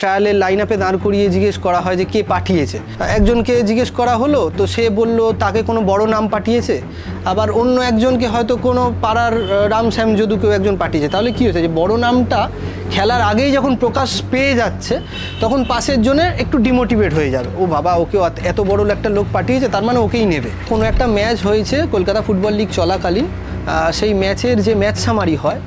ট্রায়ালের line আপে দাঁড় করিয়ে জিজ্ঞেস করা হয় যে কে পাঠিয়েছে। একজনকে জিজ্ঞেস করা হলো তো সে বলল তাকে কোনো বড় নাম পাঠিয়েছে, আবার অন্য একজনকে হয়তো কোনো পাড়ার রাম শ্যাম যদু কেউ একজন পাঠিয়েছে। তাহলে কী হয়েছে যে বড় নামটা খেলার আগেই যখন প্রকাশ পেয়ে যাচ্ছে তখন পাশের জনের একটু ডিমোটিভেট হয়ে যাবে, ও বাবা ওকে এত বড় একটা লোক পাঠিয়েছে তার মানে ওকেই নেবে। কোনো একটা ম্যাচ হয়েছে কলকাতা ফুটবল লিগ চলাকালীন, সেই ম্যাচের যে ম্যাচ সামারি হয়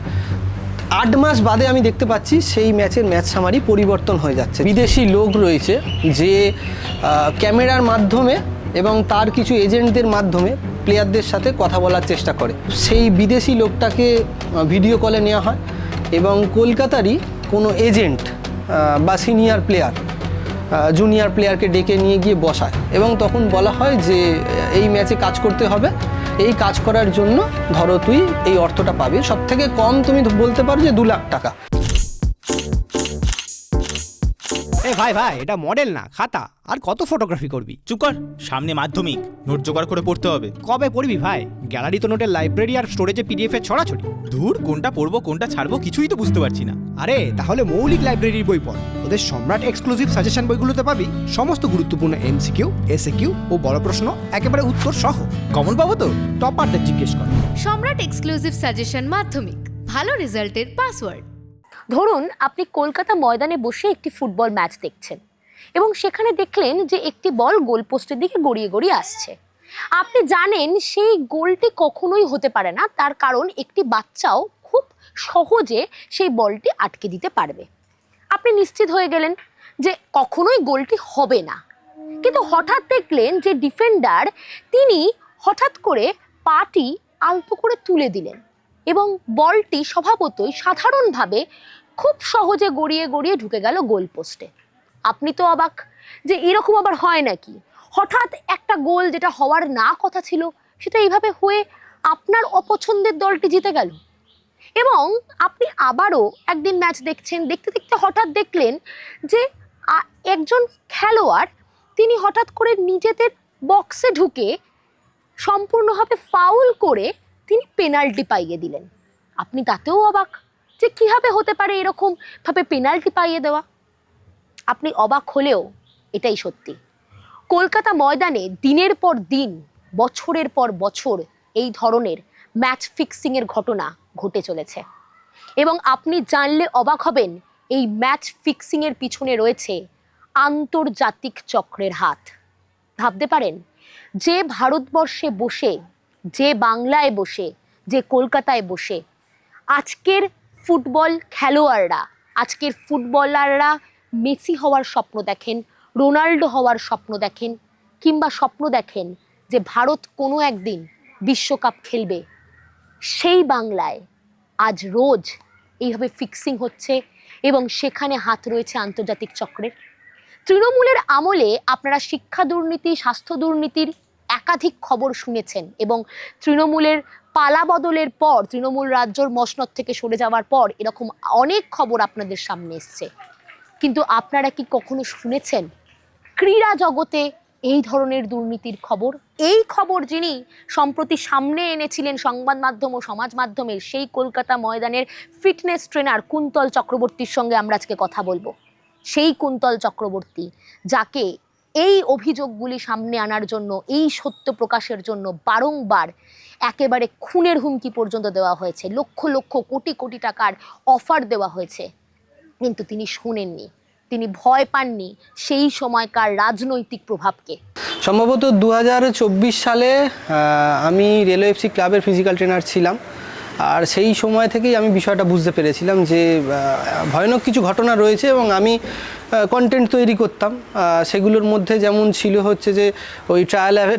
8 মাস বাদে আমি দেখতে পাচ্ছি সেই ম্যাচের ম্যাচ সামারি পরিবর্তন হয়ে যাচ্ছে। বিদেশি লোক রয়েছে যে ক্যামেরার মাধ্যমে এবং তার কিছু এজেন্টদের মাধ্যমে প্লেয়ারদের সাথে কথা বলার চেষ্টা করে। সেই বিদেশি লোকটাকে ভিডিও কলে নেওয়া হয় এবং কলকাতারই কোনো এজেন্ট বা সিনিয়র প্লেয়ার জুনিয়র প্লেয়ারকে ডেকে নিয়ে গিয়ে বসায় এবং তখন বলা হয় যে এই ম্যাচে কাজ করতে হবে, এই কাজ করার জন্য ধরো তুই এই অর্থটা পাবি, সব থেকে কম তুমি বলতে পারো যে 2 লাখ টাকা। ভাই ভাই এটা মডেল না খাতা, আর কত ফটোগ্রাফি করবি? চুপ কর, সামনে মাধ্যমিক, নোট জোগাড় করে পড়তে হবে। কবে পড়বি ভাই? গ্যালারি তো নোটের লাইব্রেরি আর স্টোরেজে পিডিএফ এর ছড়াছড়ি। ধুর, কোনটা পড়বো কোনটা ছাড়বো কিছুই তো বুঝতে পারছি না। আরে তাহলে মৌলিক লাইব্রেরির বই পড়। ওদের সম্রাট এক্সক্লুসিভ সাজেশন বইগুলোতে পাবি সমস্ত গুরুত্বপূর্ণ এমসিকিউ, এসএকিউ ও বড় প্রশ্ন একেবারে উত্তর সহ। কমন পাবো তো? টপারদের জিজ্ঞেস কর। সম্রাট এক্সক্লুসিভ সাজেশন মাধ্যমিক, ভালো রেজাল্টের পাসওয়ার্ড। ধরুন আপনি কলকাতা ময়দানে বসে একটি ফুটবল ম্যাচ দেখছেন এবং সেখানে দেখলেন যে একটি বল গোলপোস্টের দিকে গড়িয়ে গড়িয়ে আসছে। আপনি জানেন সেই গোলটি কখনোই হতে পারে না, তার কারণ একটি বাচ্চাও খুব সহজে সেই বলটি আটকে দিতে পারবে। আপনি নিশ্চিত হয়ে গেলেন যে কখনোই গোলটি হবে না, কিন্তু হঠাৎ দেখলেন যে ডিফেন্ডার তিনি হঠাৎ করে পাটি আলতো করে তুলে দিলেন এবং বলটি স্বভাবতই সাধারণভাবে খুব সহজে গড়িয়ে গড়িয়ে ঢুকে গেল গোলপোস্টে। আপনি তো অবাক যে এরকম আবার হয় নাকি, হঠাৎ একটা গোল যেটা হওয়ার না কথা ছিল সেটা এইভাবে হয়ে আপনার অপছন্দের দলটি জিতে গেল। এবং আপনি আবারও একদিন ম্যাচ দেখছেন, দেখতে দেখতে হঠাৎ দেখলেন যে একজন খেলোয়াড় তিনি হঠাৎ করে নিজেদের বক্সে ঢুকে সম্পূর্ণভাবে ফাউল করে তিনি পেনাল্টি পাইয়ে দিলেন। আপনি তাতেও অবাক যে কীভাবে হতে পারে এরকমভাবে পেনাল্টি পাইয়ে দেওয়া। আপনি অবাক হলেও এটাই সত্যি, কলকাতা ময়দানে দিনের পর দিন বছরের পর বছর এই ধরনের ম্যাচ ফিক্সিংয়ের ঘটনা ঘটে চলেছে এবং আপনি জানলে অবাক হবেন এই ম্যাচ ফিক্সিংয়ের পিছনে রয়েছে আন্তর্জাতিক চক্রের হাত। ভাবতে পারেন যে ভারতবর্ষে বসে, যে বাংলায় বসে, যে কলকাতায় বসে আজকের ফুটবল খেলোয়াড়রা, আজকের ফুটবলাররা মেসি হওয়ার স্বপ্ন দেখেন, রোনাল্ডো হওয়ার স্বপ্ন দেখেন, কিংবা স্বপ্ন দেখেন যে ভারত কোনো একদিন বিশ্বকাপ খেলবে, সেই বাংলায় আজ রোজ এইভাবে ফিক্সিং হচ্ছে এবং সেখানে হাত রয়েছে আন্তর্জাতিক চক্রের। তৃণমূলের আমলে আপনারা শিক্ষা দুর্নীতি, স্বাস্থ্য দুর্নীতির একাধিক খবর শুনেছেন এবং তৃণমূলের পালা বদলের পর, তৃণমূল রাজ্যর মসনদ থেকে সরে যাওয়ার পর এরকম অনেক খবর আপনাদের সামনে এসছে। কিন্তু আপনারা কি কখনো শুনেছেন ক্রীড়া জগতে এই ধরনের দুর্নীতির খবর? এই খবর যিনি সম্প্রতি সামনে এনেছিলেন সংবাদ মাধ্যম ও সমাজ মাধ্যমের, সেই কলকাতা ময়দানের ফিটনেস ট্রেনার কুন্তল চক্রবর্তীর সঙ্গে আমরা আজকে কথা বলবো। সেই কুন্তল চক্রবর্তী যাকে এই অভিযোগগুলি সামনে আনার জন্য, এই সত্য প্রকাশের জন্য বারংবার একেবারে খুনের হুমকি পর্যন্ত দেওয়া হয়েছে, লক্ষ লক্ষ কোটি কোটি টাকার অফার দেওয়া হয়েছে, কিন্তু তিনি শোনেননি, তিনি ভয় পাননি সেই সময়কার রাজনৈতিক প্রভাবকে। সম্ভবত 2024 সালে আমি রেলওয়ে এফসি ক্লাবের ফিজিক্যাল ট্রেনার ছিলাম, আর সেই সময় থেকেই আমি বিষয়টা বুঝতে পেরেছিলাম যে ভয়ানক কিছু ঘটনা রয়েছে এবং আমি কন্টেন্ট তৈরি করতাম। সেগুলোর মধ্যে যেমন ছিল হচ্ছে যে ওই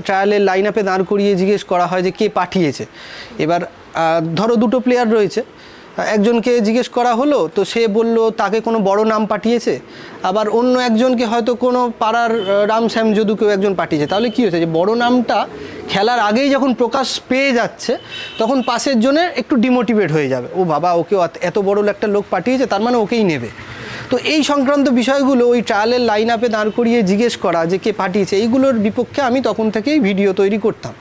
ট্রায়ালের লাইন আপে দাঁড় করিয়ে জিজ্ঞেস করা হয় যে কে পাঠিয়েছে। এবার ধরো 2টো প্লেয়ার রয়েছে, একজনকে জিজ্ঞেস করা হলো তো সে বলল তাকে কোনো বড় নাম পাঠিয়েছে, আবার অন্য একজনকে হয়তো কোনো পাড়ার রাম শ্যাম যদু কেউ একজন পাঠিয়েছে। তাহলে কী হয়েছে যে বড় নামটা খেলার আগেই যখন প্রকাশ পেয়ে যাচ্ছে তখন পাশের জনের একটু ডিমোটিভেট হয়ে যাবে, ও বাবা ওকে এত বড় একটা লোক পাঠিয়েছে তার মানে ওকেই নেবে। তো এই সংক্রান্ত বিষয়গুলো ওই ট্রায়ালের লাইন আপে দাঁড় করিয়ে জিজ্ঞেস করা যে কে পাঠিয়েছে, এইগুলোর বিপক্ষে আমি তখন থেকেই ভিডিও তৈরি করতাম।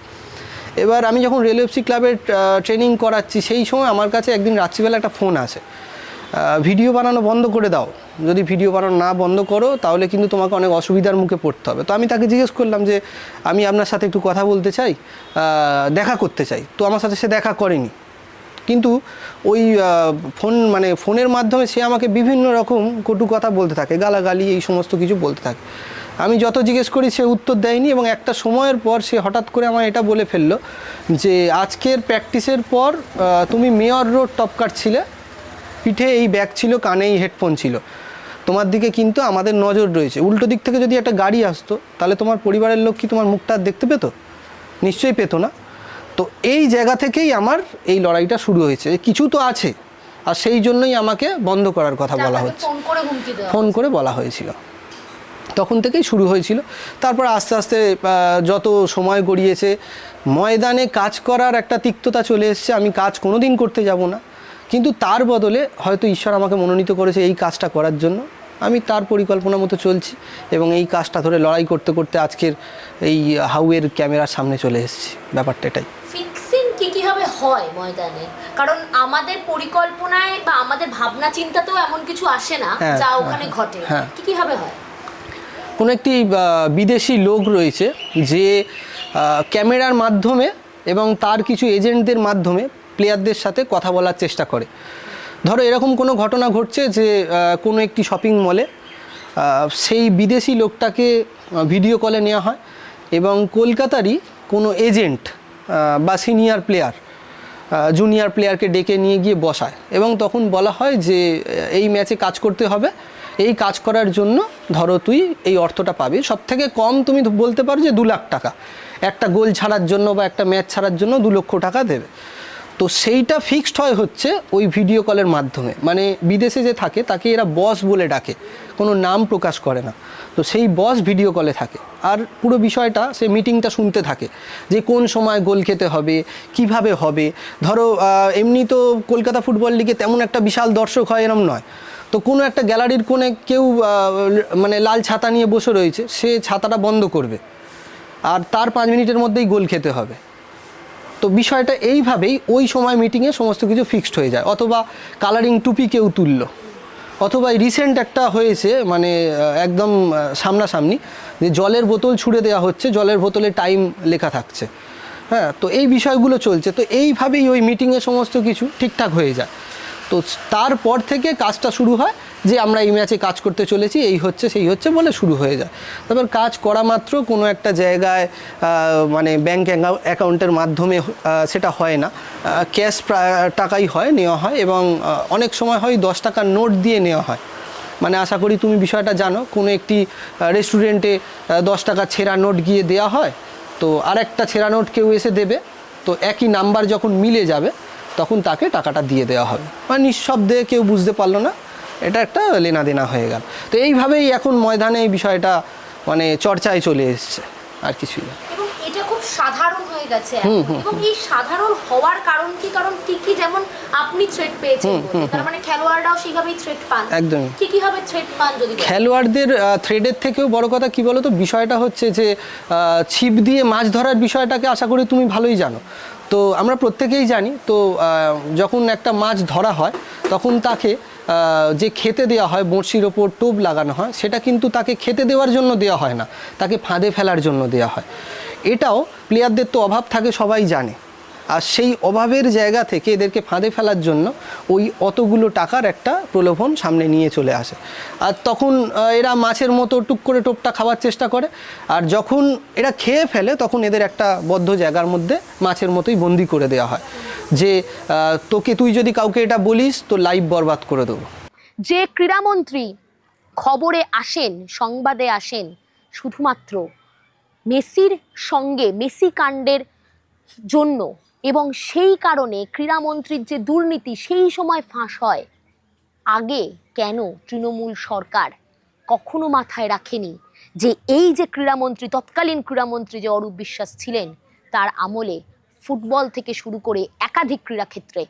এবার আমি যখন রেলওয়ে এফসি ক্লাবের ট্রেনিং করাচ্ছি সেই সময় আমার কাছে একদিন রাত্রিবেলা একটা ফোন আসে। ভিডিও বানানো বন্ধ করে দাও, যদি ভিডিও বানানো না বন্ধ করো তাহলে কিন্তু তোমাকে অনেক অসুবিধার মুখে পড়তে হবে। তো আমি তাকে জিজ্ঞেস করলাম যে আমি আপনার সাথে একটু কথা বলতে চাই, দেখা করতে চাই। তো আমার সাথে সে দেখা করেনি, কিন্তু ওই ফোনের মাধ্যমে সে আমাকে বিভিন্ন রকম কটু কথা বলতে থাকে, গালাগালি এই সমস্ত কিছু বলতে থাকে। আমি যত জিজ্ঞেস করি সে উত্তর দেয়নি, এবং একটা সময়ের পর সে হঠাৎ করে আমার এটা বলে ফেললো যে আজকের প্র্যাকটিসের পর তুমি মেয়র রোড টপ কাটছিলে, পিঠে এই ব্যাগ ছিল, কানে এই হেডফোন ছিল, তোমার দিকে কিন্তু আমাদের নজর রয়েছে। উল্টো দিক থেকে যদি একটা গাড়ি আসতো তাহলে তোমার পরিবারের লোক কি তোমার মুখটা দেখতে পেতো? নিশ্চয়ই পেতো না। তো এই জায়গা থেকেই আমার এই লড়াইটা শুরু হয়েছে, কিছু তো আছে, আর সেই জন্যই আমাকে বন্ধ করার কথা বলা হচ্ছে, ফোন করে বলা হয়েছিল। তখন থেকেই শুরু হয়েছিল। তারপর আস্তে আস্তে যত সময় গড়িয়েছে, ময়দানে কাজ করার একটা তিক্ততা চলে এসছে। আমি কাজ কোনো দিন করতে যাব না, কিন্তু তার বদলে হয়তো ঈশ্বর আমাকে মনোনীত করেছে এই কাজটা করার জন্য। আমি তার পরিকল্পনা মতো চলছি, এবং এই কাজটা ধরে লড়াই করতে করতে আজকের এই হাউয়ের ক্যামেরার সামনে চলে এসেছি। ব্যাপারটা এটাই। ফিক্সিং কিভাবে হয় ময়দানে? কারণ আমাদের পরিকল্পনায় বা আমাদের ভাবনা চিন্তাতেও এমন কিছু আসে না যা ওখানে ঘটে। কিভাবে হয়? কোনো একটি বিদেশি লোক রয়েছে যে ক্যামেরার মাধ্যমে এবং তার কিছু এজেন্টদের মাধ্যমে প্লেয়ারদের সাথে কথা বলার চেষ্টা করে। ধরো এরকম কোনো ঘটনা ঘটছে যে কোনো একটি শপিং মলে সেই বিদেশি লোকটাকে ভিডিও কলে নেওয়া হয়, এবং কলকাতারই কোনো এজেন্ট বা সিনিয়র প্লেয়ার জুনিয়র প্লেয়ারকে ডেকে নিয়ে গিয়ে বসায়, এবং তখন বলা হয় যে এই ম্যাচে কাজ করতে হবে, এই কাজ করার জন্য ধরো তুই এই অর্থটা পাবি। সব থেকে কম তুমি বলতে পারো যে 2 লাখ টাকা, একটা গোল ছাড়ার জন্য বা একটা ম্যাচ ছাড়ার জন্য 2 লক্ষ টাকা দেবে। তো সেইটা ফিক্সড হচ্ছে ওই ভিডিও কলের মাধ্যমে। মানে বিদেশে যে থাকে তাকে এরা বস বলে ডাকে, কোনো নাম প্রকাশ করে না। তো সেই বস ভিডিও কলে থাকে, আর পুরো বিষয়টা সে মিটিংটা শুনতে থাকে যে কোন সময় গোল খেতে হবে, কিভাবে হবে। ধরো এমনি তো কলকাতা ফুটবল লিগে তেমন একটা বিশাল দর্শক হয় এরম নয়, তো কোনো একটা গ্যালারির কোণে কেউ মানে লাল ছাতা নিয়ে বসে রয়েছে, সে ছাতাটা বন্ধ করবে, আর তার 5 মিনিটের মধ্যেই গোল খেতে হবে। তো বিষয়টা এইভাবেই ওই সময় মিটিংয়ে সমস্ত কিছু ফিক্সড হয়ে যায়। অথবা কালারিং টুপি কেউ তুললো, অথবা রিসেন্ট একটা হয়েছে মানে একদম সামনাসামনি যে জলের বোতল ছুঁড়ে দেওয়া হচ্ছে, জলের বোতলে টাইম লেখা থাকছে। হ্যাঁ, তো এই বিষয়গুলো চলছে। তো এইভাবেই ওই মিটিংয়ে সমস্ত কিছু ঠিকঠাক হয়ে যায়। তো তারপর থেকে কাজটা শুরু হয় যে আমরা এই ম্যাচে কাজ করতে চলেছি, এই হচ্ছে সেই হচ্ছে বলে শুরু হয়ে যায়। তারপর কাজ করা মাত্র কোনো একটা জায়গায় মানে ব্যাঙ্ক অ্যাকাউন্টের মাধ্যমে সেটা হয় না, ক্যাশ টাকাই হয়, নেওয়া হয়, এবং অনেক সময় হয় 10 টাকার নোট দিয়ে নেওয়া হয়। মানে আশা করি তুমি বিষয়টা জানো, কোনো একটি রেস্টুরেন্টে 10 টাকা ছেঁড়া নোট গিয়ে দেওয়া হয়, তো আরেকটা ছেঁড়া নোট কেউ এসে দেবে, তো একই নাম্বার যখন মিলে যাবে তখন তাকে টাকাটা দিয়ে দেওয়া হবে। মানে নিঃশব্দে, কেউ বুঝতে পারলো না, এটা একটা লেনা দেনা হয়ে গেল। তো এইভাবেই এখন ময়দানে এই বিষয়টা মানে চর্চায় চলে এসছে, আর কিছুই না। এবং এটা খুব সাধারণ হয়ে গেছে এখন। এবং এই সাধারণ হওয়ার কারণ কি? কারণ ঠিকই যেমন আপনি থ্রেট পেয়েছেন, তার মানে খেলোয়াড়রাও সেইভাবেই থ্রেট পান। একদমই। কিভাবে থ্রেট পান যদি বলেন? খেলোয়াড়দের থ্রেডের থেকেও বড় কথা কি বলো তো, বিষয়টা হচ্ছে যে ছিপ দিয়ে মাছ ধরার বিষয়টাকে আশা করি তুমি ভালোই জানো। তো আমরা প্রত্যেকেই জানি, তো যখন একটা মাছ ধরা হয় তখন তাকে যে খেতে দেওয়া হয়, বড়শির ওপর টোপ লাগানো হয়, সেটা কিন্তু তাকে খেতে দেওয়ার জন্য দেওয়া হয় না, তাকে ফাঁদে ফেলার জন্য দেওয়া হয়। এটাও প্লেয়ারদের তো অভাব থাকে, সবাই জানে, আর সেই অভাবের জায়গা থেকে এদেরকে ফাঁদে ফেলার জন্য ওই অতগুলো টাকার একটা প্রলোভন সামনে নিয়ে চলে আসে। আর তখন এরা মাছের মতো টুক করে টোপটা খাওয়ার চেষ্টা করে, আর যখন এরা খেয়ে ফেলে তখন এদের একটা বদ্ধ জায়গার মধ্যে মাছের মতোই বন্দি করে দেওয়া হয় যে তোকে, তুই যদি কাউকে এটা বলিস তো লাইফ বরবাদ করে দেবো। যে ক্রীড়ামন্ত্রী খবরে আসেন, সংবাদে আসেন শুধুমাত্র মেসির সঙ্গে, মেসি কাণ্ডের জন্য, এবং সেই কারণে ক্রীড়ামন্ত্রীর যে দুর্নীতি সেই সময় ফাঁস হয়, আগে কেন তৃণমূল সরকার কখনো মাথায় রাখেনি যে এই যে ক্রীড়ামন্ত্রী, তৎকালীন ক্রীড়ামন্ত্রী যে অরূপ বিশ্বাস ছিলেন, তার আমলে ফুটবল থেকে শুরু করে একাধিক ক্রীড়াক্ষেত্রে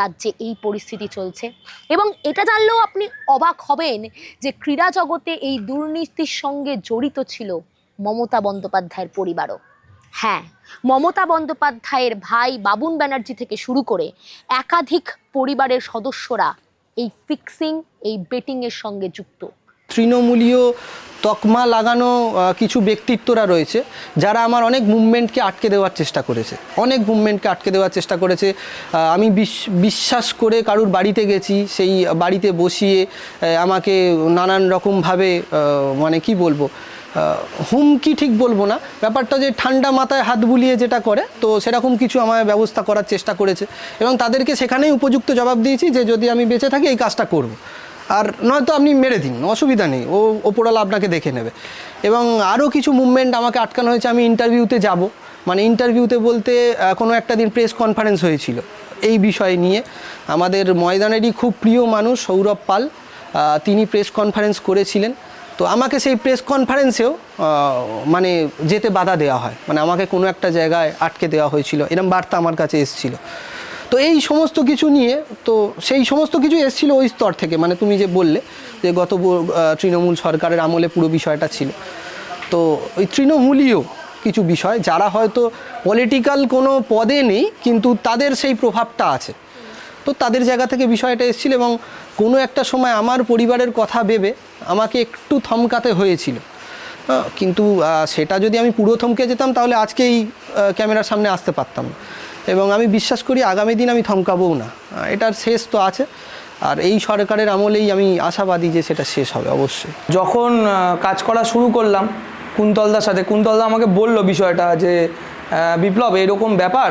রাজ্যে এই পরিস্থিতি চলছে। এবং এটা জানলেও আপনি অবাক হবেন যে ক্রীড়া জগতে এই দুর্নীতির সঙ্গে জড়িত ছিল মমতা বন্দ্যোপাধ্যায়ের পরিবারও। হ্যাঁ, মমতা বন্দ্যোপাধ্যায়ের ভাই বাবুন ব্যানার্জি থেকে শুরু করে একাধিক পরিবারের সদস্যরা এই ফিক্সিং, এই বেটিংয়ের সঙ্গে যুক্ত? তৃণমূলীয় তকমা লাগানো কিছু ব্যক্তিত্বরা রয়েছে যারা আমার অনেক মুভমেন্টকে আটকে দেওয়ার চেষ্টা করেছে, আমি বিশ্বাস করে কারুর বাড়িতে গেছি, সেই বাড়িতে বসিয়ে আমাকে নানান রকমভাবে মানে কি বলবো, হুমকি ঠিক বলবো না, ব্যাপারটা যে ঠান্ডা মাথায় হাত বুলিয়ে যেটা করে, তো সেরকম কিছু আমার ব্যবস্থা করার চেষ্টা করেছে এবং তাদেরকে সেখানেই উপযুক্ত জবাব দিয়েছি যে যদি আমি বেঁচে থাকি এই কাজটা করব। আর নয়তো আপনি মেরে দিন, অসুবিধা নেই, ওপরওয়ালা আপনাকে দেখে নেবে। এবং আরও কিছু মুভমেন্ট আমাকে আটকানো হয়েছে। আমি ইন্টারভিউতে যাব, মানে ইন্টারভিউতে বলতে কোনো একটা দিন প্রেস কনফারেন্স হয়েছিল এই বিষয় নিয়ে। আমাদের ময়দানেরই খুব প্রিয় মানুষ সৌরভ পাল, তিনি প্রেস কনফারেন্স করেছিলেন। তো আমাকে সেই প্রেস কনফারেন্সেও মানে যেতে বাধা দেওয়া হয়, মানে আমাকে কোনো একটা জায়গায় আটকে দেওয়া হয়েছিল, এরকম বার্তা আমার কাছে এসেছিলো। তো এই সমস্ত কিছু নিয়ে, তো সেই সমস্ত কিছু এসেছিলো ওই স্তর থেকে, মানে তুমি যে বললে যে গত তৃণমূল সরকারের আমলে পুরো বিষয়টা ছিল। তো ওই তৃণমূলীয় কিছু বিষয়, যারা হয়তো পলিটিক্যাল কোনো পদে নেই কিন্তু তাদের সেই প্রভাবটা আছে, তো তাদের জায়গা থেকে বিষয়টা এসেছিলো। এবং কোনো একটা সময় আমার পরিবারের কথা ভেবে আমাকে একটু থমকাতে হয়েছিল, কিন্তু সেটা যদি আমি পুরো থমকে যেতাম তাহলে আজকেই ক্যামেরার সামনে আসতে পারতাম না। এবং আমি বিশ্বাস করি আগামী দিন আমি থমকাবও না, এটার শেষ তো আছে। আর এই সরকারের আমলেই আমি আশাবাদী যে সেটা শেষ হবে অবশ্যই। যখন কাজ করা শুরু করলাম কুন্তলদার সাথে, কুন্তলদা আমাকে বলল বিষয়টা যে বিপ্লব এরকম ব্যাপার,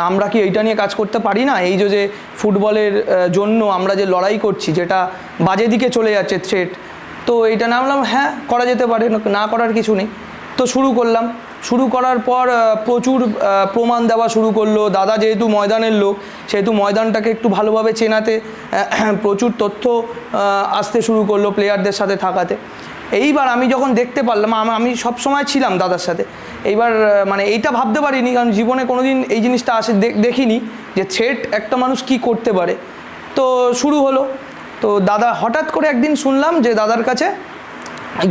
আমরা কি এইটা নিয়ে কাজ করতে পারি না? এই যে ফুটবলের জন্য আমরা যে লড়াই করছি, যেটা বাজে দিকে চলে যাচ্ছে থ্রেট, তো এইটা না বললাম হ্যাঁ করা যেতে পারে, না করার কিছু নেই। তো শুরু করলাম, শুরু করার পর প্রচুর প্রমাণ দেওয়া শুরু করলো। দাদা যেহেতু ময়দানের লোক, সেহেতু ময়দানটাকে একটু ভালোভাবে চেনাতে প্রচুর তথ্য আসতে শুরু করলো প্লেয়ারদের সাথে থাকাতে। এইবার আমি যখন দেখতে পারলাম, আমি সবসময় ছিলাম দাদার সাথে, এইবার মানে এইটা ভাবতে পারিনি, কারণ জীবনে কোনোদিন এই জিনিসটা দেখিনি যে থ্রেট একটা মানুষ কি করতে পারে। তো শুরু হলো, তো দাদা হঠাৎ করে একদিন শুনলাম যে দাদার কাছে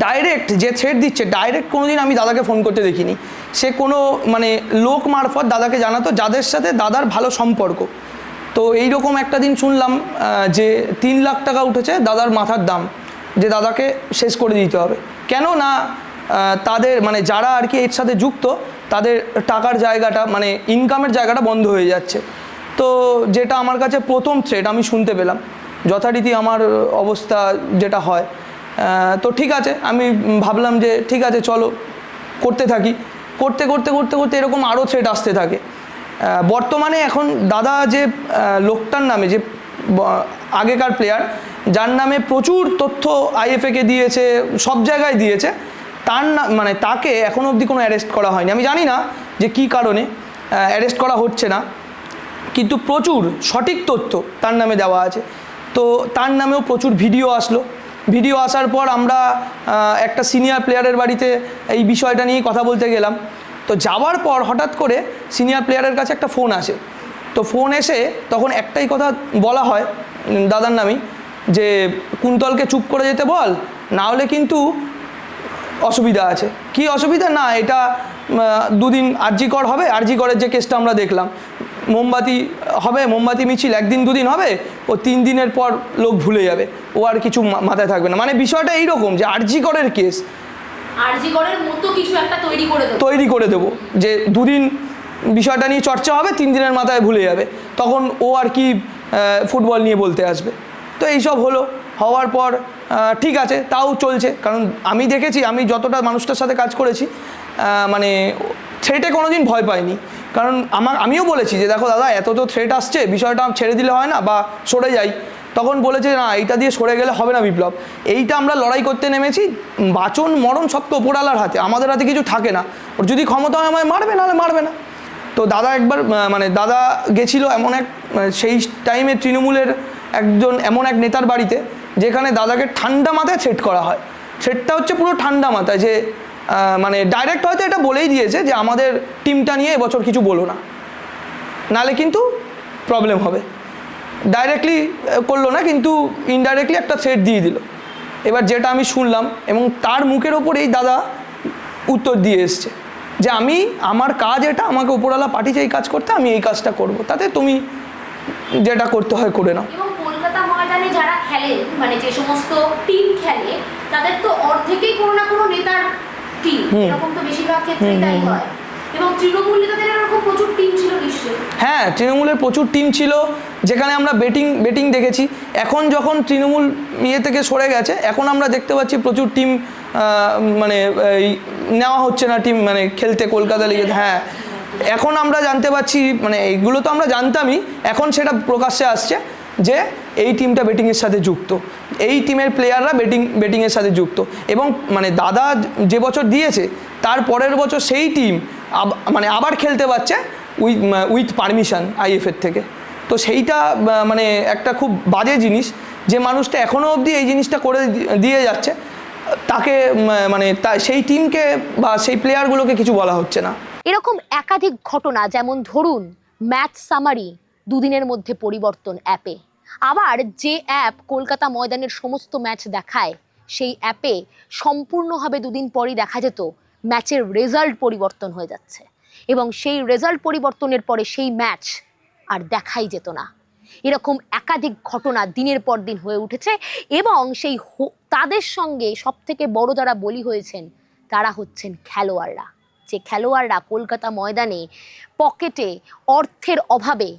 ডাইরেক্ট যে থ্রেট দিচ্ছে, ডাইরেক্ট কোনোদিন আমি দাদাকে ফোন করতে দেখিনি। সে কোনো মানে লোক মারফত দাদাকে জানাতো, যাদের সাথে দাদার ভালো সম্পর্ক। তো এইরকম একটা দিন শুনলাম যে 3 লাখ টাকা উঠেছে দাদার মাথার দাম, যে দাদাকে শেষ করে দিতে হবে। কেন না তাদের মানে যারা আর কি এর সাথে যুক্ত, তাদের টাকার জায়গাটা মানে ইনকামের জায়গাটা বন্ধ হয়ে যাচ্ছে। তো যেটা আমার কাছে প্রথম থ্রেট আমি শুনতে পেলাম, যথারীতি আমার অবস্থা যেটা হয়, তো ঠিক আছে আমি ভাবলাম যে ঠিক আছে চলো করতে থাকি। করতে করতে করতে করতে এরকম আরও থ্রেট আসতে থাকে। বর্তমানে এখন দাদা যে লোকটার নামে, যে আগেকার প্লেয়ার যার নামে প্রচুর তথ্য আইএফএকে দিয়েছে, সব জায়গায় দিয়েছে, তার মানে তাকে এখনও অবধি কোনো অ্যারেস্ট করা হয়নি। আমি জানি না যে কী কারণে অ্যারেস্ট করা হচ্ছে না, কিন্তু প্রচুর সঠিক তথ্য তার নামে দেওয়া আছে। তো তার নামেও প্রচুর ভিডিও আসলো। ভিডিও আসার পর আমরা একটা সিনিয়র প্লেয়ারের বাড়িতে এই বিষয়টা নিয়ে কথা বলতে গেলাম। তো যাওয়ার পর হঠাৎ করে সিনিয়র প্লেয়ারের কাছে একটা ফোন আসে। তো ফোন এসে তখন একটাই কথা বলা হয় দাদার নামেই, যে কুন্তলকে চুপ করে যেতে বল, না হলে কিন্তু অসুবিধা আছে। কি অসুবিধা? না এটা 2 দিন আরজিকর হবে, আরজিকরের যে কেসটা আমরা দেখলাম, মোমবাতি হবে, মোমবাতি মিছিল 1 দিন 2 দিন হবে, ও 3 দিনের পর লোক ভুলে যাবে, ও আর কিছু মাথায় থাকবে না। মানে বিষয়টা এইরকম যে আরজিকরের কেস, আরজিকরের মতো কিছু একটা তৈরি করে দেবো, যে 2 দিন বিষয়টা নিয়ে চর্চা হবে, 3 দিনের মাথায় ভুলে যাবে, তখন ও আর কি ফুটবল নিয়ে বলতে আসবে। তো এইসব হলো, হওয়ার পর ঠিক আছে তাও চলছে, কারণ আমি দেখেছি, আমি যতটা মানুষটার সাথে কাজ করেছি, মানে থ্রেটে কোনো দিন ভয় পাইনি। কারণ আমিও বলেছি যে দেখো দাদা এত তো থ্রেট আসছে, বিষয়টা ছেড়ে দিলে হয় না বা সরে যাই, তখন বলেছে না এইটা দিয়ে সরে গেলে হবে না বিপ্লব, এইটা আমরা লড়াই করতে নেমেছি, বাঁচন মরণ সব তো ওপরওয়ালার হাতে, আমাদের হাতে কিছু থাকে না, ওর যদি ক্ষমতা হয় আমায় মারবে, নাহলে মারবে না। তো দাদা একবার মানে দাদা গেছিলো এমন এক সেই টাইমে তৃণমূলের এমন এক নেতার বাড়িতে, যেখানে দাদাকে ঠান্ডা মাথায় থ্রেট করা হয়। থ্রেটটা হচ্ছে পুরো ঠান্ডা মাথায়, যে মানে ডাইরেক্ট হয়তো এটা বলেই দিয়েছে যে আমাদের টিমটা নিয়ে এবছর কিছু বলো না, নালে কিন্তু প্রবলেম হবে। ডাইরেক্টলি করলো না, কিন্তু ইনডাইরেক্টলি একটা থ্রেট দিয়ে দিল। এবার যেটা আমি শুনলাম, এবং তার মুখের ওপরেই দাদা উত্তর দিয়ে এসছে যে আমার কাজ এটা, আমাকে উপরওয়ালা পাঠিয়েছে এই কাজ করতে, আমি এই কাজটা করব, তাতে তুমি যেটা করতে হয় করে নাও। এবং কলকাতা ময়দানে এখানে যারা খেলেন মানে যে সমস্ত টিম খেলে তাদের তো অর্ধেকেই কোনো না কোনো নেতার টিম, এরকম তো বেশিরভাগ ক্ষেত্রেই তাই হয়। এবং তৃণমূল নেতাদের এরকম প্রচুর টিম ছিল নিশ্চয়ই। হ্যাঁ, তৃণমূলের প্রচুর টিম ছিল, যেখানে আমরা বেটিং দেখেছি। এখন যখন তৃণমূল থেকে সরে গেছে, এখন আমরা দেখতে পাচ্ছি প্রচুর টিম মানে এই নেওয়া হচ্ছে না টিম, মানে খেলতে কলকাতা লিগে। হ্যাঁ, এখন আমরা জানতে পারছি, মানে এইগুলো তো আমরা জানতামই, এখন সেটা প্রকাশ্যে আসছে যে এই টিমটা বেটিংয়ের সাথে যুক্ত, এই টিমের প্লেয়াররা বেটিংয়ের সাথে যুক্ত। এবং মানে দাদা যে বছর দিয়েছে তার পরের বছর সেই টিম মানে আবার খেলতে পারছে উইথ পারমিশন আইএফের থেকে। তো সেইটা মানে একটা খুব বাজে জিনিস, যে মানুষটা এখনও অবধি এই জিনিসটা করে দিয়ে যাচ্ছে, তাকে মানে সেই টিমকে বা সেই প্লেয়ারগুলোকে কিছু বলা হচ্ছে না। এরকম একাধিক ঘটনা, যেমন ধরুন ম্যাচ সামারি দুদিনের মধ্যে পরিবর্তন অ্যাপে, আবার যে অ্যাপ কলকাতা ময়দানের সমস্ত ম্যাচ দেখায় সেই অ্যাপে সম্পূর্ণভাবে দুদিন পরই দেখা যেত ম্যাচের রেজাল্ট পরিবর্তন হয়ে যাচ্ছে, এবং সেই রেজাল্ট পরিবর্তনের পরে সেই ম্যাচ আর দেখাই যেত না। এরকম একাধিক ঘটনা দিনের পর দিন হয়ে উঠেছে, এবং সেই তাদের সঙ্গে সবথেকে বড় যারা বলি হয়েছেন তারা হচ্ছেন খেলোয়াড়রা। যে খেলোয়াড়রা কলকাতা ময়দানে পকেটে অর্থের অভাবে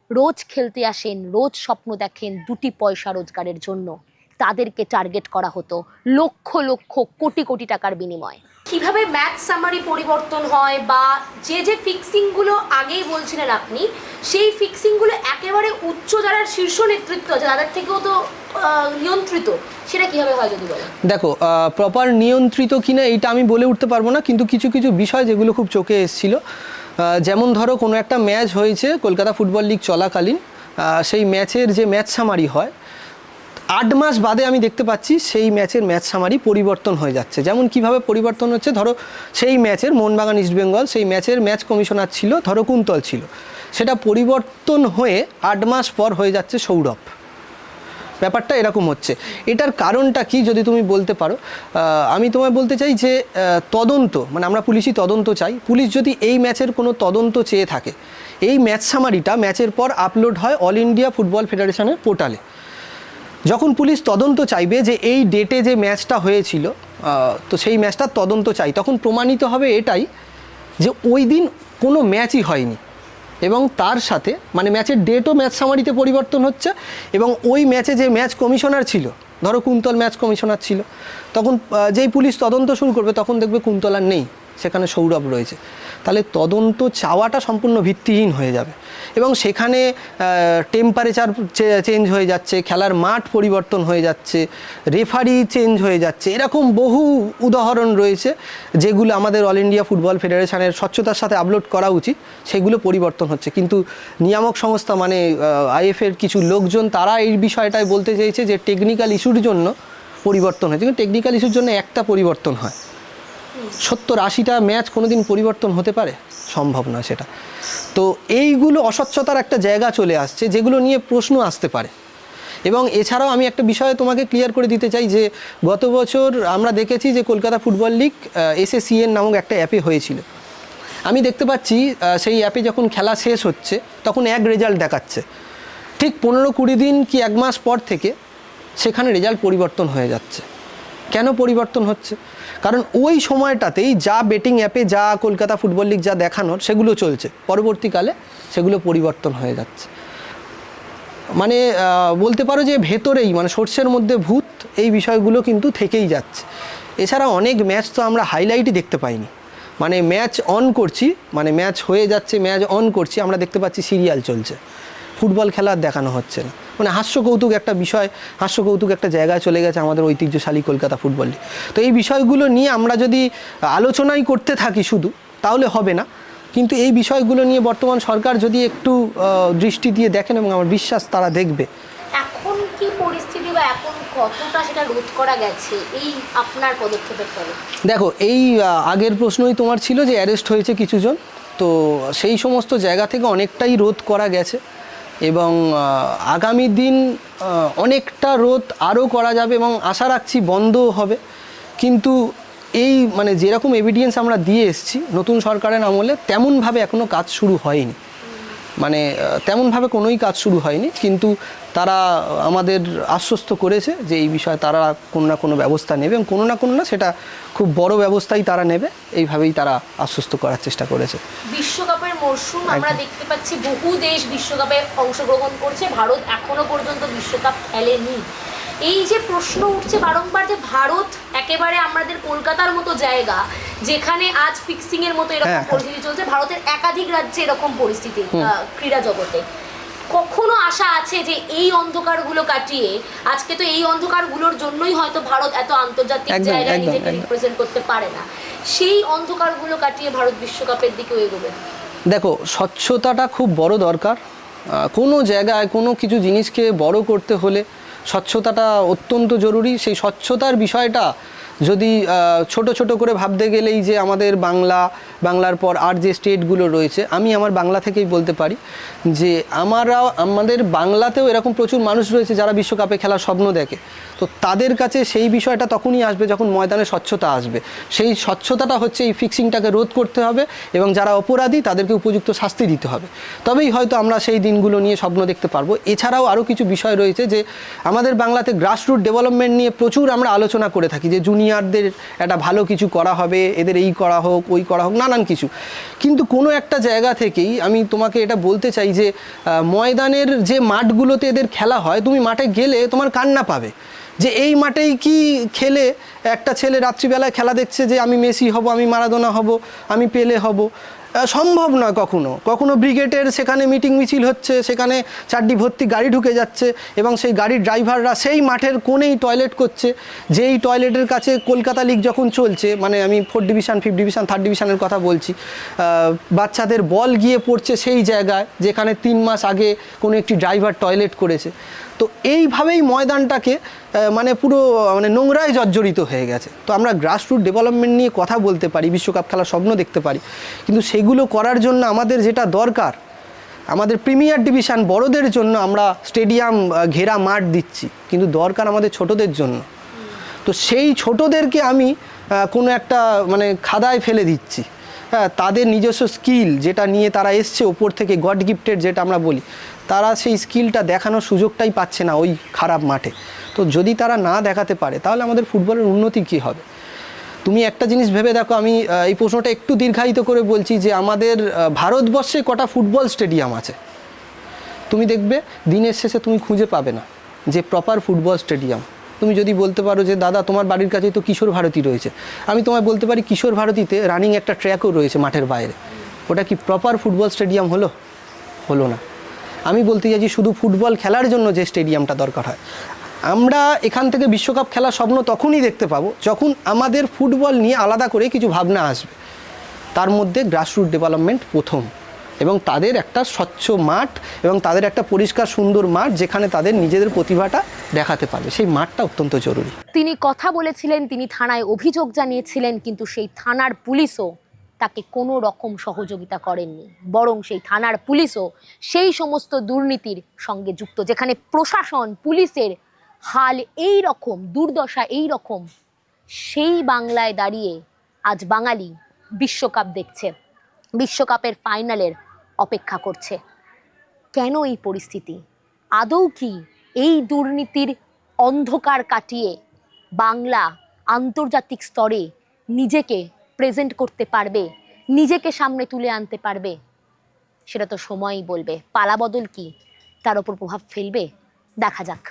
রোজ খেলতে আসেন, রোজ স্বপ্ন দেখেন দুটি পয়সা রোজগারের জন্য, তাদেরকে টার্গেট করা হতো লক্ষ লক্ষ কোটি কোটি টাকার বিনিময়ে। কিভাবে ম্যাচ সামারি পরিবর্তন হয়, বা যে ফিক্সিংগুলো আগেই বলছিলেন আপনি, সেই ফিক্সিংগুলো একেবারে উচ্চ যারা শীর্ষ নেতৃত্ব আছে তাদের থেকেও তো নিয়ন্ত্রিত, সেটা কিভাবে হয় যদি বলেন? দেখো, প্রপার নিয়ন্ত্রিত কিনা এইটা আমি বলে উঠতে পারবো না, কিন্তু কিছু কিছু বিষয় যেগুলো খুব চোখে এসেছিল, যেমন ধরো কোনো একটা ম্যাচ হয়েছে কলকাতা ফুটবল লিগ চলাকালীন, সেই ম্যাচের যে ম্যাচ সামারি হয় 8 মাস বাদে আমি দেখতে পাচ্ছি সেই ম্যাচের ম্যাচ সামারি পরিবর্তন হয়ে যাচ্ছে। যেমন কিভাবে পরিবর্তন হচ্ছে, ধরো সেই ম্যাচের মোহনবাগান ইস্টবেঙ্গল, সেই ম্যাচের ম্যাচ কমিশনার ছিল ধরো কুন্তল ছিল, সেটা পরিবর্তন হয়ে 8 মাস পর হয়ে যাচ্ছে সৌরভ। ব্যাপারটা এরকম হচ্ছে। এটার কারণটা কি যদি তুমি বলতে পারো? আমি তোমায় বলতে চাই যে তদন্ত, মানে আমরা পুলিশি তদন্ত চাই। পুলিশ যদি এই ম্যাচের কোনো তদন্ত চেয়ে থাকে, এই ম্যাচ সামারিটা ম্যাচের পর আপলোড হয় অল ইন্ডিয়া ফুটবল ফেডারেশনের পোর্টালে। যখন পুলিশ তদন্ত চাইবে যে এই ডেটে যে ম্যাচটা হয়েছিল, তো সেই ম্যাচটার তদন্ত চাই, তখন প্রমাণিত হবে এটাই যে ওই দিন কোনো ম্যাচই হয়নি, এবং তার সাথে মানে ম্যাচের ডেটও ম্যাচ সামারিতে পরিবর্তন হচ্ছে, এবং ওই ম্যাচে যে ম্যাচ কমিশনার ছিল, ধরো কুন্তল ম্যাচ কমিশনার ছিল, তখন যেই পুলিশ তদন্ত শুরু করবে তখন দেখবে কুন্তল আর নেই, সেখানে সৌরভ রয়েছে। তাহলে তদন্ত চাওয়াটা সম্পূর্ণ ভিত্তিহীন হয়ে যাবে, এবং সেখানে টেম্পারেচার চেঞ্জ হয়ে যাচ্ছে, খেলার মাঠ পরিবর্তন হয়ে যাচ্ছে, রেফারি চেঞ্জ হয়ে যাচ্ছে, এরকম বহু উদাহরণ রয়েছে যেগুলো আমাদের অল ইন্ডিয়া ফুটবল ফেডারেশনের স্বচ্ছতার সাথে আপলোড করা উচিত, সেগুলো পরিবর্তন হচ্ছে। কিন্তু নিয়ামক সংস্থা মানে আইএফের কিছু লোকজন তারা এই বিষয়টাই বলতে চেয়েছে যে টেকনিক্যাল ইস্যুর জন্য পরিবর্তন হয়েছে, কিন্তু টেকনিক্যাল ইস্যুর জন্য একটা পরিবর্তন হয়, 70-80টা ম্যাচ কোনো দিন পরিবর্তন হতে পারে? সম্ভব নয় সেটা। তো এইগুলো অস্বচ্ছতার একটা জায়গা চলে আসছে, যেগুলো নিয়ে প্রশ্ন আসতে পারে। এবং এছাড়াও আমি একটা বিষয়ে তোমাকে ক্লিয়ার করে দিতে চাই যে গত বছর আমরা দেখেছি যে কলকাতা ফুটবল লিগ SACN নামক একটা অ্যাপে হয়েছিল। আমি দেখতে পাচ্ছি সেই অ্যাপে যখন খেলা শেষ হচ্ছে তখন এক রেজাল্ট দেখাচ্ছে, ঠিক 15-20 দিন কি 1 মাস পর থেকে সেখানে রেজাল্ট পরিবর্তন হয়ে যাচ্ছে। কেন পরিবর্তন হচ্ছে? কারণ ওই সময়টাতেই যা বেটিং অ্যাপে যা কলকাতা ফুটবল লিগ যা দেখানোর সেগুলো চলছে, পরবর্তীকালে সেগুলো পরিবর্তন হয়ে যাচ্ছে। মানে বলতে পারো যে ভেতরেই মানে সর্ষের মধ্যে ভূত, এই বিষয়গুলো কিন্তু থেকেই যাচ্ছে। এছাড়া অনেক ম্যাচ তো আমরা হাইলাইটই দেখতে পাইনি, মানে ম্যাচ অন করছি, মানে ম্যাচ হয়ে যাচ্ছে, ম্যাচ অন করছি, আমরা দেখতে পাচ্ছি সিরিয়াল চলছে, ফুটবল খেলা দেখানো হচ্ছে না। মানে হাস্যকৌতুক একটা বিষয়, হাস্যকৌতুক একটা জায়গায় চলে গেছে আমাদের ঐতিহ্যশালী কলকাতা ফুটবল লিগ। তো এই বিষয়গুলো নিয়ে আমরা যদি আলোচনাই করতে থাকি শুধু, তাহলে হবে না। কিন্তু এই বিষয়গুলো নিয়ে বর্তমান সরকার যদি একটু দৃষ্টি দিয়ে দেখেন, এবং আমার বিশ্বাস তারা দেখবে। এখন কি পরিস্থিতি বা এখন কতটা সেটা রোধ করা গেছে এই আপনার পদক্ষেপের ফলে? দেখো, এই আগের প্রশ্নই তোমার ছিল যে অ্যারেস্ট হয়েছে কিছুজন, তো সেই সমস্ত জায়গা থেকে অনেকটাই রোধ করা গেছে, এবং আগামী দিন অনেকটা রোধ আরও করা যাবে, এবং আশা রাখছি বন্ধও হবে। কিন্তু এই মানে যেরকম এভিডেন্স আমরা দিয়ে এসেছি নতুন সরকারের আমলে, তেমনভাবে এখনও কাজ শুরু হয়নি। মানে তেমনভাবে কোনোই কাজ শুরু হয়নি, কিন্তু তারা আমাদের আশ্বস্ত করেছে যে এই বিষয়ে তারা কোনো না কোনো ব্যবস্থা নেবে, এবং কোনো না সেটা খুব বড় ব্যবস্থাই তারা নেবে, এইভাবেই তারা আশ্বস্ত করার চেষ্টা করেছে। বিশ্বকাপের মরশুম আমরা দেখতে পাচ্ছি, বহু দেশ বিশ্বকাপে অংশগ্রহণ করছে, ভারত এখনো পর্যন্ত বিশ্বকাপ খেলেনি। এই যে প্রশ্ন উঠছে বারংবার যে ভারত একেবারে আমাদের কলকাতার মতো জায়গা, যেখানে আজ ফিক্সিং এর মতো এরকম পরিস্থিতি চলছে, ভারতের একাধিক রাজ্যে এরকম পরিস্থিতি ক্রীড়া জগতে, কখনো আশা আছে যে এই অন্ধকারগুলো কাটিয়ে, আজকে তো এই অন্ধকারগুলোর জন্যই হয়তো ভারত এত আন্তর্জাতিক জায়গায় নিজেকে রিপ্রেজেন্ট করতে পারে না, সেই অন্ধকারগুলো কাটিয়ে ভারত বিশ্বকাপের দিকেও এগোবে? দেখো, স্বচ্ছতাটা খুব বড় দরকার। কোনো জায়গায় কোনো কিছু জিনিসকে বড় করতে হলে স্বচ্ছতাটা অত্যন্ত জরুরি। সেই স্বচ্ছতার বিষয়টা যদি ছোট ছোট করে ভাবতে গেলেই যে আমাদের বাংলার পর আর যে স্টেটগুলো রয়েছে, আমি আমার বাংলা থেকেই বলতে পারি যে আমাদের বাংলাতেও এরকম প্রচুর মানুষ রয়েছে যারা বিশ্বকাপে খেলার স্বপ্ন দেখে। তো তাদের কাছে সেই বিষয়টা তখনই আসবে যখন ময়দানে স্বচ্ছতা আসবে। সেই স্বচ্ছতাটা হচ্ছে এই ফিক্সিংটাকে রোধ করতে হবে, এবং যারা অপরাধী তাদেরকে উপযুক্ত শাস্তি দিতে হবে, তবেই হয়তো আমরা সেই দিনগুলো নিয়ে স্বপ্ন দেখতে পারবো। এছাড়াও আরও কিছু বিষয় রয়েছে যে আমাদের বাংলাতে গ্রাসরুট ডেভেলপমেন্ট নিয়ে প্রচুর আমরা আলোচনা করে থাকি, যে জুনিয়রদের একটা ভালো কিছু করা হবে, এদের এই করা হোক ওই করা হোক, নানান কিছু। কিন্তু কোনো একটা জায়গা থেকেই আমি তোমাকে এটা বলতে চাই যে ময়দানের যে মাঠগুলোতে এদের খেলা হয়, তুমি মাঠে গেলে তোমার কান্না পাবে যে এই মাঠেই কি খেলে একটা ছেলে রাত্রিবেলায় খেলা দেখছে যে আমি মেসি হব, আমি মারাদোনা হব, আমি পেলে হব। সম্ভব নয়। কখনো ব্রিগেডের সেখানে মিটিং মিছিল হচ্ছে, সেখানে চারটি ভর্তি গাড়ি ঢুকে যাচ্ছে, এবং সেই গাড়ির ড্রাইভাররা সেই মাঠের কোণেই টয়লেট করছে, যেই টয়লেটের কাছে কলকাতা লিগ যখন চলছে, মানে আমি 4th division 5th division 3rd ডিভিশনের কথা বলছি, বাচ্চাদের বল গিয়ে পড়ছে সেই জায়গায় যেখানে 3 মাস আগে কোনো একটি ড্রাইভার টয়লেট করেছে। তো এইভাবেই ময়দানটাকে পুরো নোংরায় জর্জরিত হয়ে গেছে। তো আমরা গ্রাসরুট ডেভেলপমেন্ট নিয়ে কথা বলতে পারি, বিশ্বকাপ খেলার স্বপ্ন দেখতে পারি, কিন্তু সেগুলো করার জন্য আমাদের যেটা দরকার, আমাদের প্রিমিয়ার ডিভিশন বড়দের জন্য আমরা স্টেডিয়াম ঘেরা মাঠ দিচ্ছি, কিন্তু দরকার আমাদের ছোটদের জন্য। তো সেই ছোটদেরকে আমি কোনো একটা খাদায় ফেলে দিচ্ছি। হ্যাঁ, তাদের নিজস্ব স্কিল যেটা নিয়ে তারা এসছে ওপর থেকে, গড গিফটেড যেটা আমরা বলি, তারা সেই স্কিলটা দেখানোর সুযোগটাই পাচ্ছে না ওই খারাপ মাঠে। তো যদি তারা না দেখাতে পারে তাহলে আমাদের ফুটবলের উন্নতি কী হবে? তুমি একটা জিনিস ভেবে দেখো, আমি এই প্রশ্নটা একটু দীর্ঘায়িত করে বলছি যে আমাদের ভারতবর্ষে কটা ফুটবল স্টেডিয়াম আছে? তুমি দেখবে দিনের শেষে তুমি খুঁজে পাবে না যে প্রপার ফুটবল স্টেডিয়াম। তুমি যদি বলতে পারো যে দাদা তোমার বাড়ির কাছেই তো কিশোর ভারতী রয়েছে, আমি তোমায় বলতে পারি কিশোর ভারতীতে রানিং একটা ট্র্যাকও রয়েছে মাঠের বাইরে। ওটা কি প্রপার ফুটবল স্টেডিয়াম হলো না। আমি বলতে চাইছি শুধু ফুটবল খেলার জন্য যে স্টেডিয়ামটা দরকার হয়, আমরা এখান থেকে বিশ্বকাপ খেলার স্বপ্ন তখনই দেখতে পাবো যখন আমাদের ফুটবল নিয়ে আলাদা করে কিছু ভাবনা আসবে। তার মধ্যে গ্রাসরুট ডেভেলপমেন্ট প্রথম, এবং তাদের একটা স্বচ্ছ মাঠ এবং তাদের একটা পরিষ্কার সুন্দর মাঠ যেখানে তাদের নিজেদের প্রতিভাটা দেখাতে পারবে, সেই মাঠটা অত্যন্ত জরুরি। তিনি কথা বলেছিলেন, তিনি থানায় অভিযোগ জানিয়েছিলেন, কিন্তু সেই থানার পুলিশও তাকে কোনো রকম সহযোগিতা করেননি, বরং সেই থানার পুলিশও সেই সমস্ত দুর্নীতির সঙ্গে যুক্ত, যেখানে প্রশাসন পুলিশের হাল এই রকম, দুর্দশা এই রকম, সেই বাংলায় দাঁড়িয়ে আজ বাঙালি বিশ্বকাপ দেখছে, বিশ্বকাপের ফাইনালের অপেক্ষা করছে। কেন এই পরিস্থিতি? আদৌ কি এই দুর্নীতির অন্ধকার কাটিয়ে বাংলা আন্তর্জাতিক স্তরে নিজেকে প্রেজেন্ট করতে পারবে, নিজেকে সামনে তুলে আনতে পারবে? সেটা তো সময়ই বলবে। পালাবদল কি তার উপর প্রভাব ফেলবে? দেখা যাক।